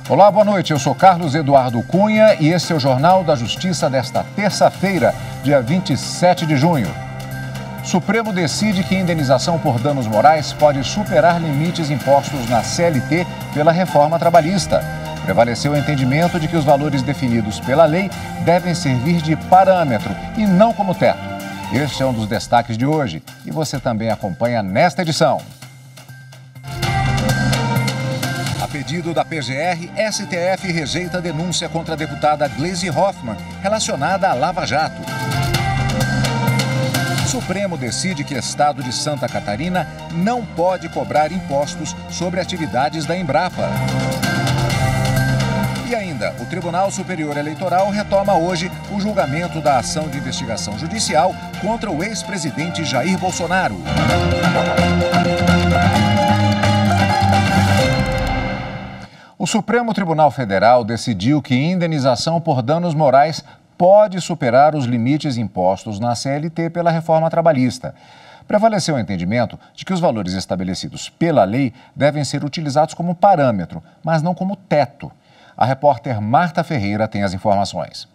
Olá, boa noite. Eu sou Carlos Eduardo Cunha e esse é o Jornal da Justiça desta terça-feira, dia 27 de junho. Supremo decide que indenização por danos morais pode superar limites impostos na CLT pela reforma trabalhista. Prevaleceu o entendimento de que os valores definidos pela lei devem servir de parâmetro e não como teto. Este é um dos destaques de hoje e você também acompanha nesta edição. A pedido da PGR, STF rejeita a denúncia contra a deputada Gleisi Hoffmann relacionada à Lava Jato. Supremo decide que o estado de Santa Catarina não pode cobrar impostos sobre atividades da Embrapa. E ainda, o Tribunal Superior Eleitoral retoma hoje o julgamento da ação de investigação judicial contra o ex-presidente Jair Bolsonaro. O Supremo Tribunal Federal decidiu que indenização por danos morais pode superar os limites impostos na CLT pela reforma trabalhista. Prevaleceu o entendimento de que os valores estabelecidos pela lei devem ser utilizados como parâmetro, mas não como teto. A repórter Marta Ferreira tem as informações.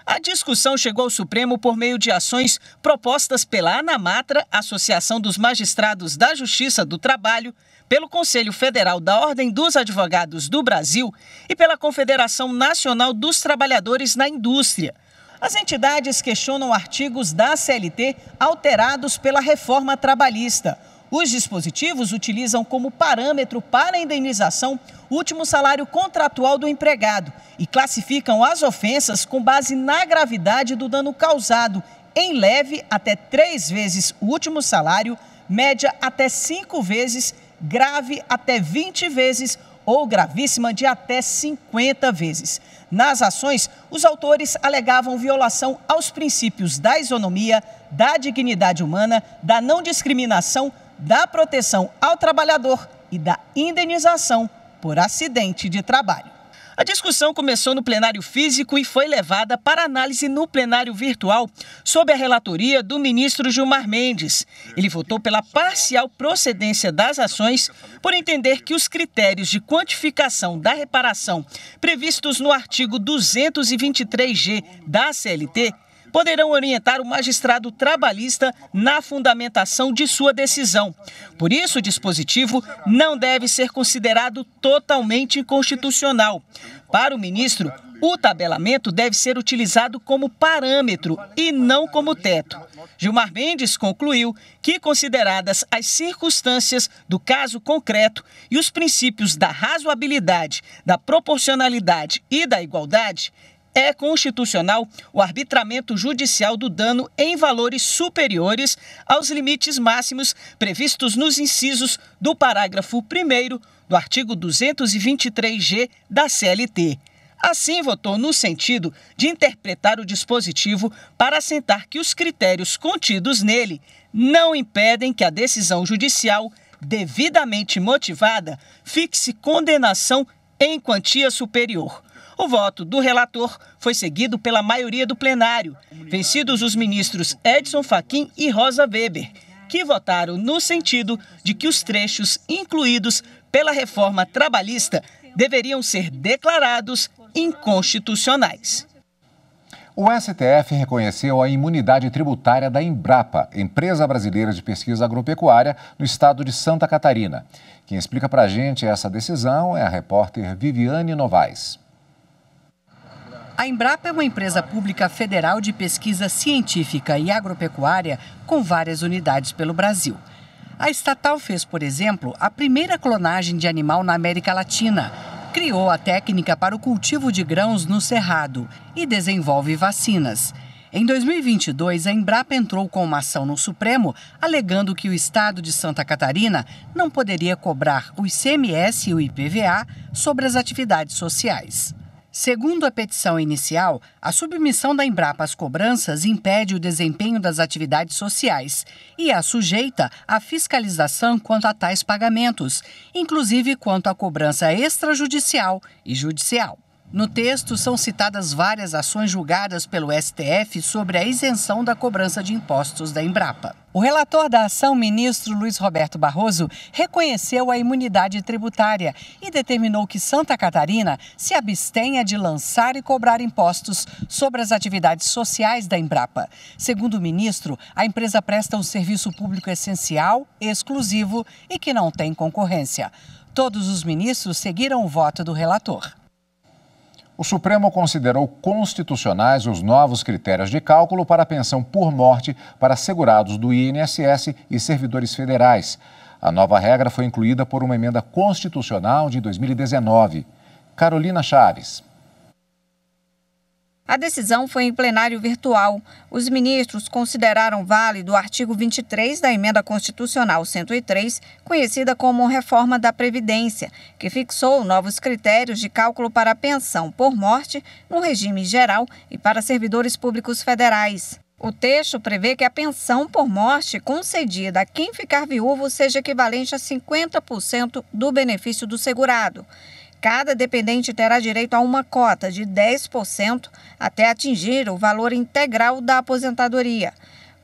A discussão chegou ao Supremo por meio de ações propostas pela ANAMATRA, Associação dos Magistrados da Justiça do Trabalho, pelo Conselho Federal da Ordem dos Advogados do Brasil e pela Confederação Nacional dos Trabalhadores na Indústria. As entidades questionam artigos da CLT alterados pela reforma trabalhista. Os dispositivos utilizam como parâmetro para a indenização o último salário contratual do empregado e classificam as ofensas com base na gravidade do dano causado, em leve até 3 vezes o último salário, média até 5 vezes, grave até 20 vezes ou gravíssima de até 50 vezes. Nas ações, os autores alegavam violação aos princípios da isonomia, da dignidade humana, da não discriminação, da proteção ao trabalhador e da indenização por acidente de trabalho. A discussão começou no plenário físico e foi levada para análise no plenário virtual, sob a relatoria do ministro Gilmar Mendes. Ele votou pela parcial procedência das ações, por entender que os critérios de quantificação da reparação previstos no artigo 223G da CLT poderão orientar o magistrado trabalhista na fundamentação de sua decisão. Por isso, o dispositivo não deve ser considerado totalmente inconstitucional. Para o ministro, o tabelamento deve ser utilizado como parâmetro e não como teto. Gilmar Mendes concluiu que, consideradas as circunstâncias do caso concreto e os princípios da razoabilidade, da proporcionalidade e da igualdade, é constitucional o arbitramento judicial do dano em valores superiores aos limites máximos previstos nos incisos do parágrafo 1º do artigo 223G da CLT. Assim, votou no sentido de interpretar o dispositivo para assentar que os critérios contidos nele não impedem que a decisão judicial, devidamente motivada, fixe condenação em quantia superior. O voto do relator foi seguido pela maioria do plenário, vencidos os ministros Edson Fachin e Rosa Weber, que votaram no sentido de que os trechos incluídos pela reforma trabalhista deveriam ser declarados inconstitucionais. O STF reconheceu a imunidade tributária da Embrapa, Empresa Brasileira de Pesquisa Agropecuária, no estado de Santa Catarina. Quem explica para a gente essa decisão é a repórter Viviane Novaes. A Embrapa é uma empresa pública federal de pesquisa científica e agropecuária com várias unidades pelo Brasil. A estatal fez, por exemplo, a primeira clonagem de animal na América Latina, criou a técnica para o cultivo de grãos no Cerrado e desenvolve vacinas. Em 2022, a Embrapa entrou com uma ação no Supremo, alegando que o estado de Santa Catarina não poderia cobrar o ICMS e o IPVA sobre as atividades sociais. Segundo a petição inicial, a submissão da Embrapa às cobranças impede o desempenho das atividades sociais e a sujeita à fiscalização quanto a tais pagamentos, inclusive quanto à cobrança extrajudicial e judicial. No texto, são citadas várias ações julgadas pelo STF sobre a isenção da cobrança de impostos da Embrapa. O relator da ação, ministro Luiz Roberto Barroso, reconheceu a imunidade tributária e determinou que Santa Catarina se abstenha de lançar e cobrar impostos sobre as atividades sociais da Embrapa. Segundo o ministro, a empresa presta um serviço público essencial, exclusivo e que não tem concorrência. Todos os ministros seguiram o voto do relator. O Supremo considerou constitucionais os novos critérios de cálculo para a pensão por morte para segurados do INSS e servidores federais. A nova regra foi incluída por uma emenda constitucional de 2019. Carolina Chaves. A decisão foi em plenário virtual. Os ministros consideraram válido o artigo 23 da Emenda Constitucional 103, conhecida como Reforma da Previdência, que fixou novos critérios de cálculo para a pensão por morte no regime geral e para servidores públicos federais. O texto prevê que a pensão por morte concedida a quem ficar viúvo seja equivalente a 50% do benefício do segurado. Cada dependente terá direito a uma cota de 10% até atingir o valor integral da aposentadoria.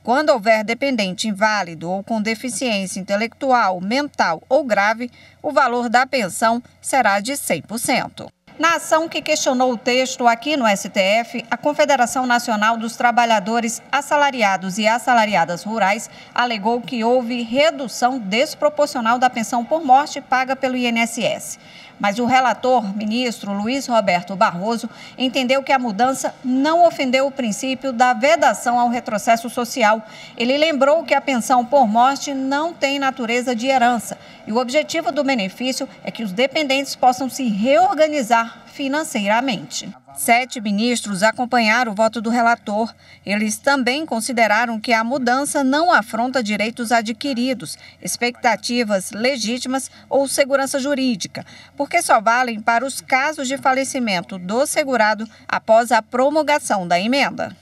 Quando houver dependente inválido ou com deficiência intelectual, mental ou grave, o valor da pensão será de 100%. Na ação que questionou o texto aqui no STF, a Confederação Nacional dos Trabalhadores Assalariados e Assalariadas Rurais alegou que houve redução desproporcional da pensão por morte paga pelo INSS. Mas o relator, ministro Luiz Roberto Barroso, entendeu que a mudança não ofendeu o princípio da vedação ao retrocesso social. Ele lembrou que a pensão por morte não tem natureza de herança e o objetivo do benefício é que os dependentes possam se reorganizar financeiramente. 7 ministros acompanharam o voto do relator. Eles também consideraram que a mudança não afronta direitos adquiridos, expectativas legítimas ou segurança jurídica, porque só valem para os casos de falecimento do segurado após a promulgação da emenda.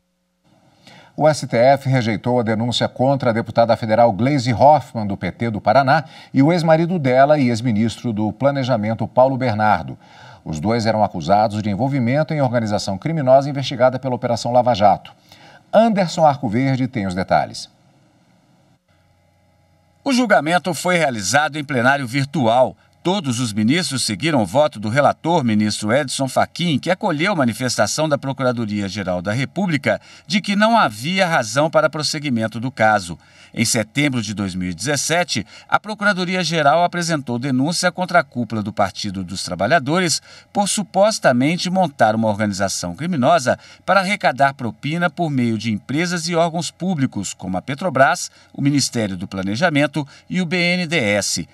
O STF rejeitou a denúncia contra a deputada federal Gleisi Hoffmann, do PT do Paraná, e o ex-marido dela e ex-ministro do Planejamento, Paulo Bernardo. Os dois eram acusados de envolvimento em organização criminosa investigada pela Operação Lava Jato. Anderson Arcoverde tem os detalhes. O julgamento foi realizado em plenário virtual. Todos os ministros seguiram o voto do relator, ministro Edson Fachin, que acolheu a manifestação da Procuradoria-Geral da República de que não havia razão para prosseguimento do caso. Em setembro de 2017, a Procuradoria-Geral apresentou denúncia contra a cúpula do Partido dos Trabalhadores por supostamente montar uma organização criminosa para arrecadar propina por meio de empresas e órgãos públicos, como a Petrobras, o Ministério do Planejamento e o BNDES.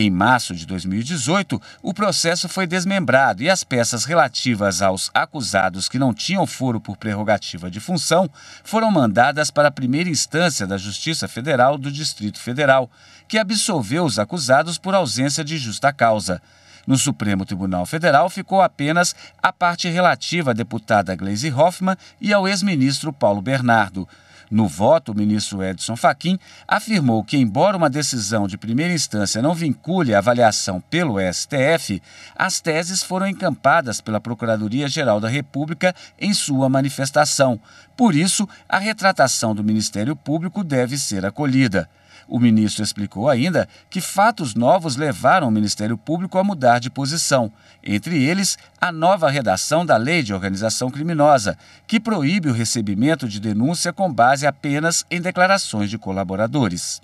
Em março de 2018, o processo foi desmembrado e as peças relativas aos acusados que não tinham foro por prerrogativa de função foram mandadas para a primeira instância da Justiça Federal do Distrito Federal, que absolveu os acusados por ausência de justa causa. No Supremo Tribunal Federal ficou apenas a parte relativa à deputada Gleisi Hoffmann e ao ex-ministro Paulo Bernardo. No voto, o ministro Edson Fachin afirmou que, embora uma decisão de primeira instância não vincule a avaliação pelo STF, as teses foram encampadas pela Procuradoria-Geral da República em sua manifestação. Por isso, a retratação do Ministério Público deve ser acolhida. O ministro explicou ainda que fatos novos levaram o Ministério Público a mudar de posição, entre eles a nova redação da Lei de Organização Criminosa, que proíbe o recebimento de denúncia com base apenas em declarações de colaboradores.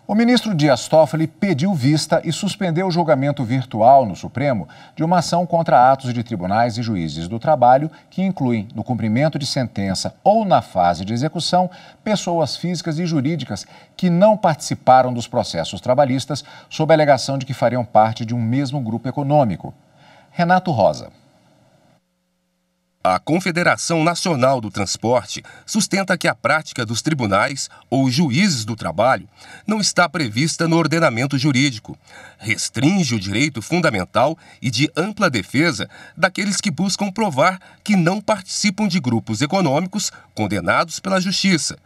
O ministro Dias Toffoli pediu vista e suspendeu o julgamento virtual no Supremo de uma ação contra atos de tribunais e juízes do trabalho que incluem, no cumprimento de sentença ou na fase de execução, pessoas físicas e jurídicas que não participaram dos processos trabalhistas sob a alegação de que fariam parte de um mesmo grupo econômico. Renato Rosa. A Confederação Nacional do Transporte sustenta que a prática dos tribunais ou juízes do trabalho não está prevista no ordenamento jurídico. Restringe o direito fundamental e de ampla defesa daqueles que buscam provar que não participam de grupos econômicos condenados pela Justiça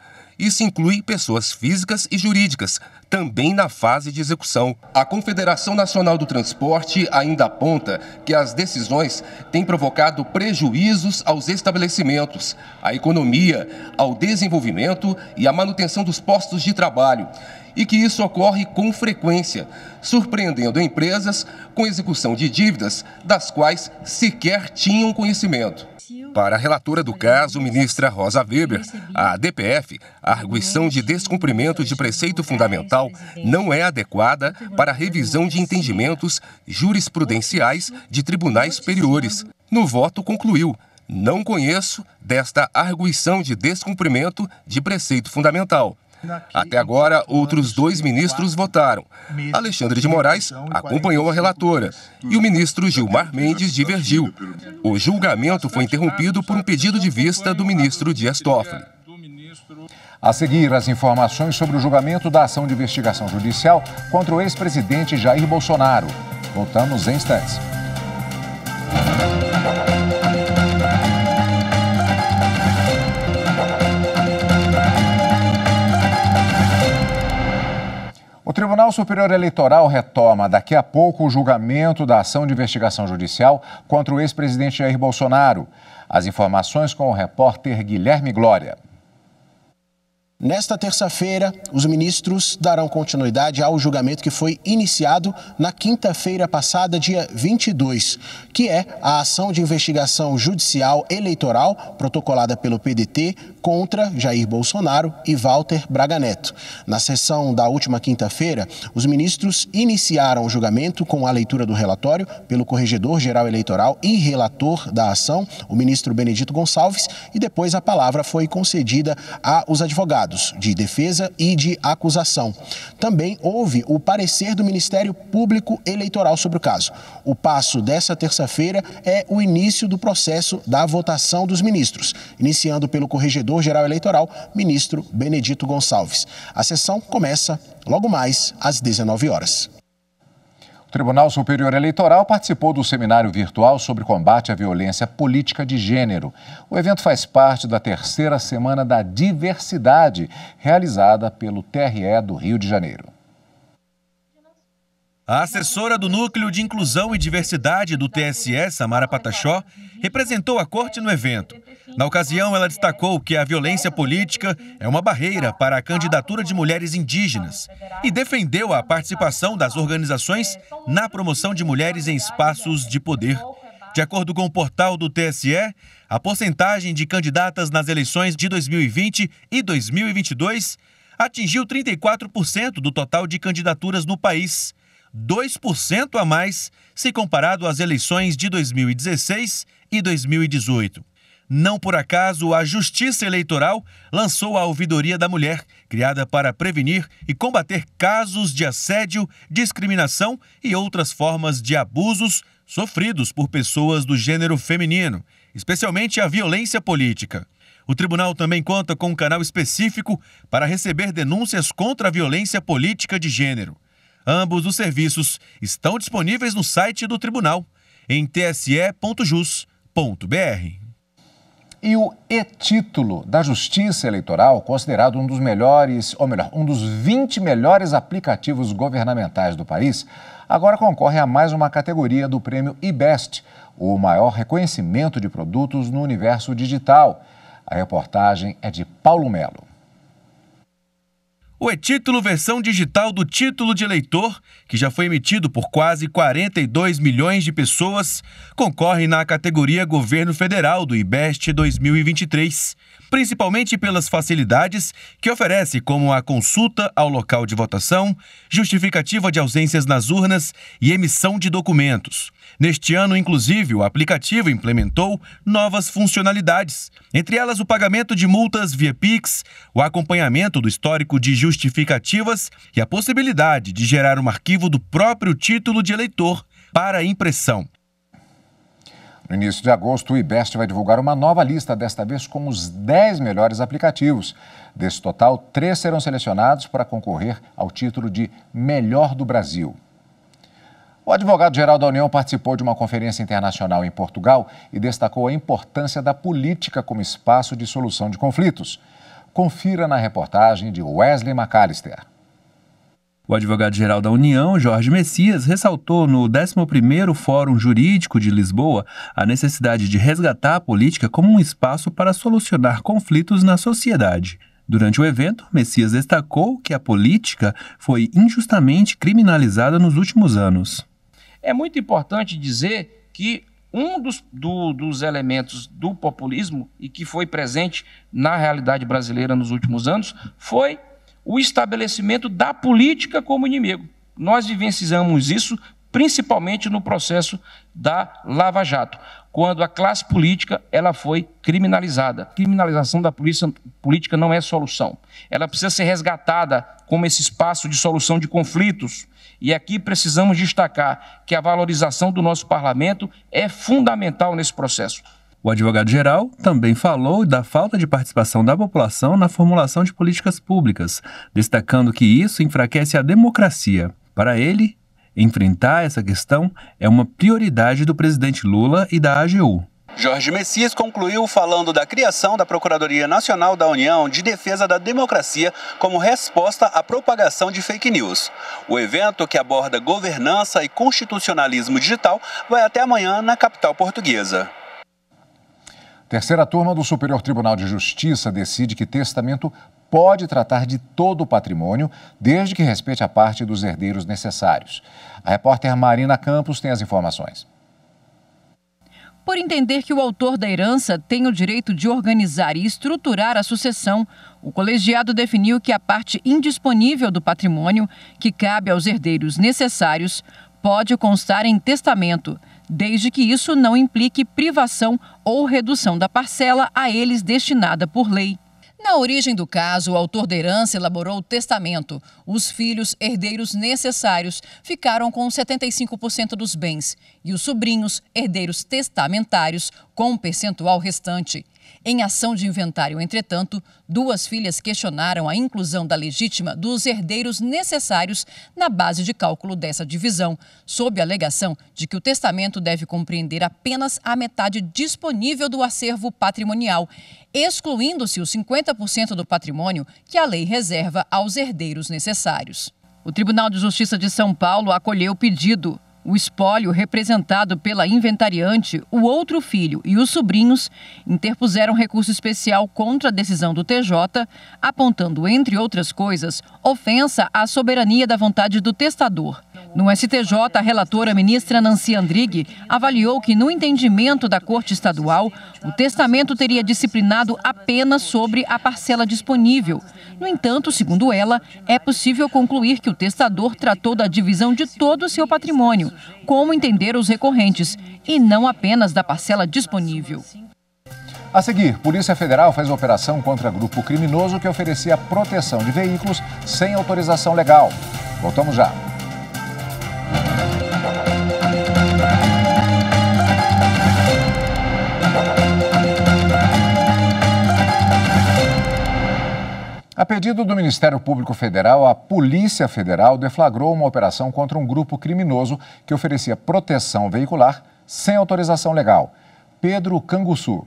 Isso inclui pessoas físicas e jurídicas, também na fase de execução. A Confederação Nacional do Transporte ainda aponta que as decisões têm provocado prejuízos aos estabelecimentos, à economia, ao desenvolvimento e à manutenção dos postos de trabalho, e que isso ocorre com frequência, surpreendendo empresas com execução de dívidas das quais sequer tinham conhecimento. Para a relatora do caso, ministra Rosa Weber, a DPF, a arguição de descumprimento de preceito fundamental não é adequada para a revisão de entendimentos jurisprudenciais de tribunais superiores. No voto, concluiu: não conheço desta arguição de descumprimento de preceito fundamental. Até agora, outros 2 ministros votaram. Alexandre de Moraes acompanhou a relatora e o ministro Gilmar Mendes divergiu. O julgamento foi interrompido por um pedido de vista do ministro Dias Toffoli. A seguir, as informações sobre o julgamento da ação de investigação judicial contra o ex-presidente Jair Bolsonaro. Voltamos em instantes. O Tribunal Superior Eleitoral retoma daqui a pouco o julgamento da ação de investigação judicial contra o ex-presidente Jair Bolsonaro. As informações com o repórter Guilherme Glória. Nesta terça-feira, os ministros darão continuidade ao julgamento que foi iniciado na quinta-feira passada, dia 22, que é a ação de investigação judicial eleitoral protocolada pelo PDT contra Jair Bolsonaro e Walter Braga Neto. Na sessão da última quinta-feira, os ministros iniciaram o julgamento com a leitura do relatório pelo Corregedor-Geral Eleitoral e relator da ação, o ministro Benedito Gonçalves, e depois a palavra foi concedida aos advogados de defesa e de acusação. Também houve o parecer do Ministério Público Eleitoral sobre o caso. O passo dessa terça-feira é o início do processo da votação dos ministros, iniciando pelo Corregedor-Geral Eleitoral, ministro Benedito Gonçalves. A sessão começa logo mais às 19 horas. O Tribunal Superior Eleitoral participou do seminário virtual sobre combate à violência política de gênero. O evento faz parte da 3ª Semana da Diversidade, realizada pelo TRE do Rio de Janeiro. A assessora do Núcleo de Inclusão e Diversidade do TSE, Samara Pataxó, representou a corte no evento. Na ocasião, ela destacou que a violência política é uma barreira para a candidatura de mulheres indígenas e defendeu a participação das organizações na promoção de mulheres em espaços de poder. De acordo com o portal do TSE, a porcentagem de candidatas nas eleições de 2020 e 2022 atingiu 34% do total de candidaturas no país, 2% a mais se comparado às eleições de 2016 e 2018. Não por acaso, a Justiça Eleitoral lançou a Ouvidoria da Mulher, criada para prevenir e combater casos de assédio, discriminação e outras formas de abusos sofridos por pessoas do gênero feminino, especialmente a violência política. O tribunal também conta com um canal específico para receber denúncias contra a violência política de gênero. Ambos os serviços estão disponíveis no site do tribunal, em tse.jus.br. E o e-Título da Justiça Eleitoral, considerado um dos melhores, ou melhor, um dos 20 melhores aplicativos governamentais do país, agora concorre a mais uma categoria do prêmio IBEST, o maior reconhecimento de produtos no universo digital. A reportagem é de Paulo Melo. O e-Título, versão digital do título de eleitor, que já foi emitido por quase 42 milhões de pessoas, concorre na categoria Governo Federal do IBEST 2023, principalmente pelas facilidades que oferece, como a consulta ao local de votação, justificativa de ausências nas urnas e emissão de documentos. Neste ano, inclusive, o aplicativo implementou novas funcionalidades, entre elas o pagamento de multas via Pix, o acompanhamento do histórico de justificativas e a possibilidade de gerar um arquivo do próprio título de eleitor para impressão. No início de agosto, o IBEST vai divulgar uma nova lista, desta vez com os 10 melhores aplicativos. Desse total, 3 serão selecionados para concorrer ao título de Melhor do Brasil. O advogado-geral da União participou de uma conferência internacional em Portugal e destacou a importância da política como espaço de solução de conflitos. Confira na reportagem de Wesley McAllister. O advogado-geral da União, Jorge Messias, ressaltou no 11º Fórum Jurídico de Lisboa a necessidade de resgatar a política como um espaço para solucionar conflitos na sociedade. Durante o evento, Messias destacou que a política foi injustamente criminalizada nos últimos anos. É muito importante dizer que um dos elementos do populismo e que foi presente na realidade brasileira nos últimos anos foi o estabelecimento da política como inimigo. Nós vivenciamos isso principalmente no processo da Lava Jato, quando a classe política ela foi criminalizada. A criminalização da política não é solução. Ela precisa ser resgatada como esse espaço de solução de conflitos. E aqui precisamos destacar que a valorização do nosso parlamento é fundamental nesse processo. O advogado-geral também falou da falta de participação da população na formulação de políticas públicas, destacando que isso enfraquece a democracia. Para ele, enfrentar essa questão é uma prioridade do presidente Lula e da AGU. Jorge Messias concluiu falando da criação da Procuradoria Nacional da União de Defesa da Democracia como resposta à propagação de fake news. O evento, que aborda governança e constitucionalismo digital, vai até amanhã na capital portuguesa. Terceira turma do Superior Tribunal de Justiça decide que testamento pode tratar de todo o patrimônio, desde que respeite a parte dos herdeiros necessários. A repórter Marina Campos tem as informações. Por entender que o autor da herança tem o direito de organizar e estruturar a sucessão, o colegiado definiu que a parte indisponível do patrimônio, que cabe aos herdeiros necessários, pode constar em testamento, desde que isso não implique privação ou redução da parcela a eles destinada por lei. Na origem do caso, o autor da herança elaborou o testamento. Os filhos herdeiros necessários ficaram com 75% dos bens e os sobrinhos herdeiros testamentários com um percentual restante. Em ação de inventário, entretanto, duas filhas questionaram a inclusão da legítima dos herdeiros necessários na base de cálculo dessa divisão, sob a alegação de que o testamento deve compreender apenas a metade disponível do acervo patrimonial, excluindo-se os 50% do patrimônio que a lei reserva aos herdeiros necessários. O Tribunal de Justiça de São Paulo acolheu o pedido. O espólio representado pela inventariante, o outro filho e os sobrinhos interpuseram recurso especial contra a decisão do TJ, apontando, entre outras coisas, ofensa à soberania da vontade do testador. No STJ, a relatora ministra Nancy Andrighi avaliou que, no entendimento da Corte Estadual, o testamento teria disciplinado apenas sobre a parcela disponível. No entanto, segundo ela, é possível concluir que o testador tratou da divisão de todo o seu patrimônio, como entenderam os recorrentes, e não apenas da parcela disponível. A seguir, Polícia Federal fez operação contra grupo criminoso que oferecia proteção de veículos sem autorização legal. Voltamos já. A pedido do Ministério Público Federal, a Polícia Federal deflagrou uma operação contra um grupo criminoso que oferecia proteção veicular sem autorização legal. Pedro Canguçu.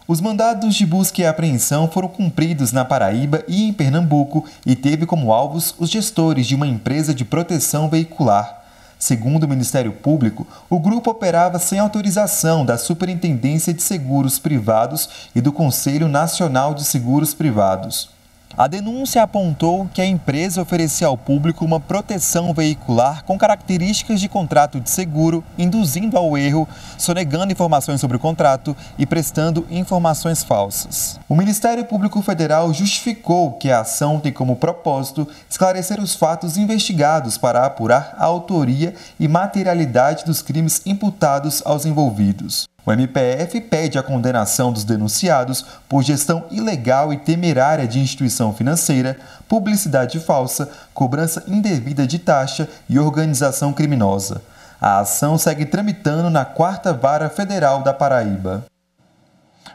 Os mandados de busca e apreensão foram cumpridos na Paraíba e em Pernambuco e teve como alvos os gestores de uma empresa de proteção veicular. Segundo o Ministério Público, o grupo operava sem autorização da Superintendência de Seguros Privados e do Conselho Nacional de Seguros Privados. A denúncia apontou que a empresa oferecia ao público uma proteção veicular com características de contrato de seguro, induzindo ao erro, sonegando informações sobre o contrato e prestando informações falsas. O Ministério Público Federal justificou que a ação tem como propósito esclarecer os fatos investigados para apurar a autoria e materialidade dos crimes imputados aos envolvidos. O MPF pede a condenação dos denunciados por gestão ilegal e temerária de instituição financeira, publicidade falsa, cobrança indevida de taxa e organização criminosa. A ação segue tramitando na 4ª Vara Federal da Paraíba.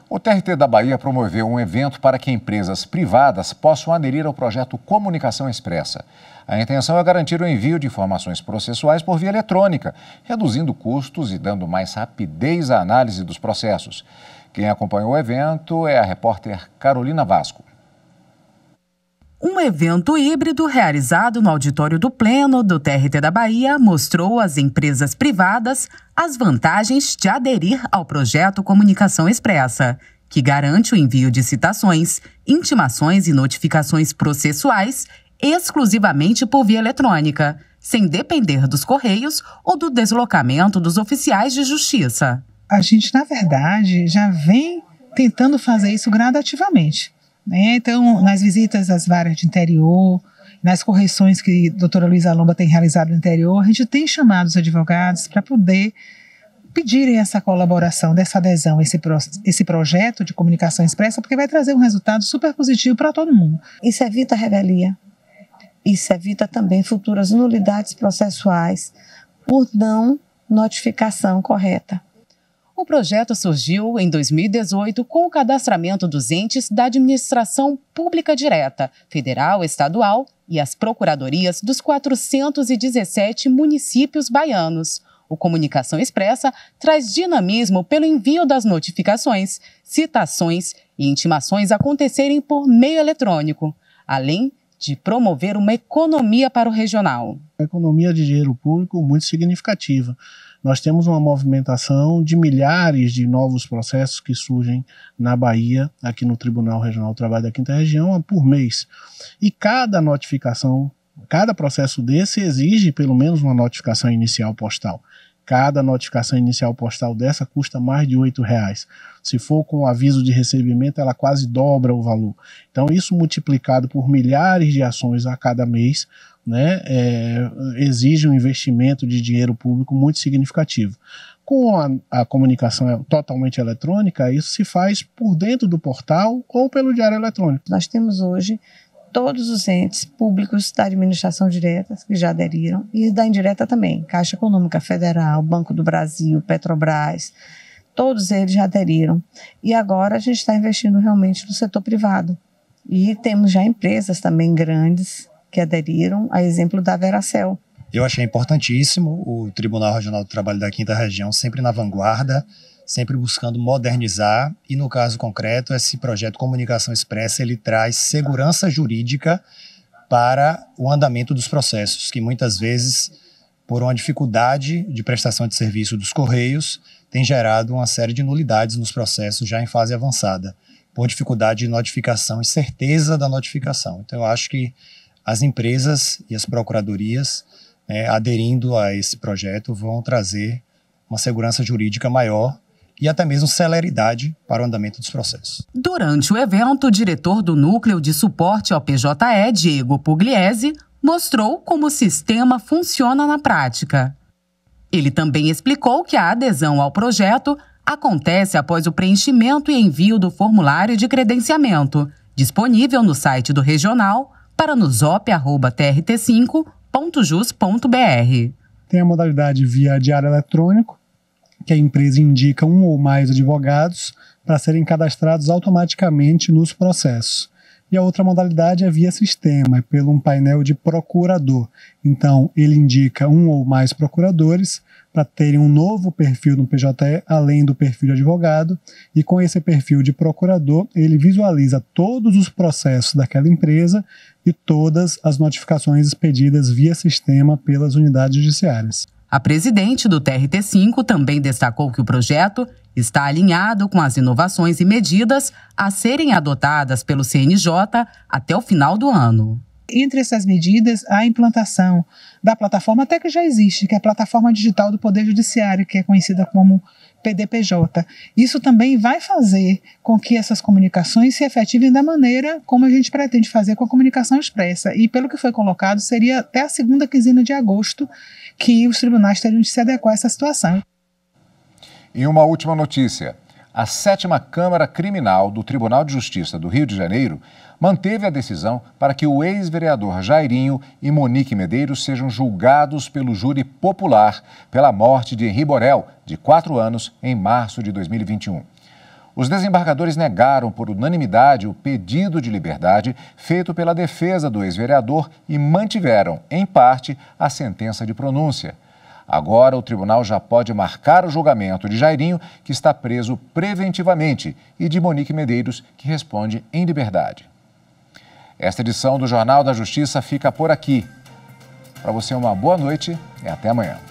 O TRT da Bahia promoveu um evento para que empresas privadas possam aderir ao projeto Comunicação Expressa. A intenção é garantir o envio de informações processuais por via eletrônica, reduzindo custos e dando mais rapidez à análise dos processos. Quem acompanhou o evento é a repórter Carolina Vasco. Um evento híbrido realizado no auditório do Pleno do TRT da Bahia mostrou às empresas privadas as vantagens de aderir ao projeto Comunicação Expressa, que garante o envio de citações, intimações e notificações processuais exclusivamente por via eletrônica, sem depender dos correios ou do deslocamento dos oficiais de justiça. A gente, na verdade, já vem tentando fazer isso gradativamente. Então, nas visitas às varas de interior, nas correções que a doutora Luísa Lomba tem realizado no interior, a gente tem chamado os advogados para poder pedirem essa colaboração, dessa adesão a esse projeto de comunicação expressa, porque vai trazer um resultado super positivo para todo mundo. Isso evita revelia, isso evita também futuras nulidades processuais por não notificação correta. O projeto surgiu em 2018 com o cadastramento dos entes da administração pública direta, federal, estadual e as procuradorias dos 417 municípios baianos. O Comunicação Expressa traz dinamismo pelo envio das notificações, citações e intimações acontecerem por meio eletrônico, além de promover uma economia para o regional. A economia de dinheiro público muito significativa. Nós temos uma movimentação de milhares de novos processos que surgem na Bahia, aqui no Tribunal Regional do Trabalho da Quinta Região, por mês. E cada notificação, cada processo desse exige pelo menos uma notificação inicial postal. Cada notificação inicial postal dessa custa mais de R$8. Se for com aviso de recebimento, ela quase dobra o valor. Então, isso multiplicado por milhares de ações a cada mês, né, exige um investimento de dinheiro público muito significativo. Com a comunicação totalmente eletrônica, isso se faz por dentro do portal ou pelo diário eletrônico. Nós temos hoje todos os entes públicos da administração direta que já aderiram e da indireta também, Caixa Econômica Federal, Banco do Brasil, Petrobras, todos eles já aderiram. E agora a gente está investindo realmente no setor privado. E temos já empresas também grandes que aderiram, a exemplo da Veracel. Eu achei importantíssimo o Tribunal Regional do Trabalho da Quinta Região, sempre na vanguarda, sempre buscando modernizar, e no caso concreto, esse projeto Comunicação Expressa, ele traz segurança jurídica para o andamento dos processos, que muitas vezes, por uma dificuldade de prestação de serviço dos Correios, tem gerado uma série de nulidades nos processos já em fase avançada, por dificuldade de notificação e certeza da notificação. Então eu acho que as empresas e as procuradorias, aderindo a esse projeto, vão trazer uma segurança jurídica maior e até mesmo celeridade para o andamento dos processos. Durante o evento, o diretor do Núcleo de Suporte ao PJE, Diego Pugliese, mostrou como o sistema funciona na prática. Ele também explicou que a adesão ao projeto acontece após o preenchimento e envio do formulário de credenciamento, disponível no site do Regional, para no zop@trt5.jus.br. Tem a modalidade via diário eletrônico, que a empresa indica um ou mais advogados para serem cadastrados automaticamente nos processos. E a outra modalidade é via sistema, é pelo um painel de procurador. Então, ele indica um ou mais procuradores para terem um novo perfil no PJE, além do perfil de advogado, e com esse perfil de procurador, ele visualiza todos os processos daquela empresa e todas as notificações expedidas via sistema pelas unidades judiciárias. A presidente do TRT5 também destacou que o projeto está alinhado com as inovações e medidas a serem adotadas pelo CNJ até o final do ano. Entre essas medidas, a implantação da plataforma até que já existe, que é a Plataforma Digital do Poder Judiciário, que é conhecida como PDPJ. Isso também vai fazer com que essas comunicações se efetivem da maneira como a gente pretende fazer com a comunicação expressa. E pelo que foi colocado, seria até a segunda quinzena de agosto que os tribunais teriam de se adequar a essa situação. E uma última notícia. A 7ª Câmara Criminal do Tribunal de Justiça do Rio de Janeiro manteve a decisão para que o ex-vereador Jairinho e Monique Medeiros sejam julgados pelo júri popular pela morte de Henri Borel, de 4 anos, em março de 2021. Os desembargadores negaram por unanimidade o pedido de liberdade feito pela defesa do ex-vereador e mantiveram, em parte, a sentença de pronúncia. Agora, o tribunal já pode marcar o julgamento de Jairinho, que está preso preventivamente, e de Monique Medeiros, que responde em liberdade. Esta edição do Jornal da Justiça fica por aqui. Para você, uma boa noite e até amanhã.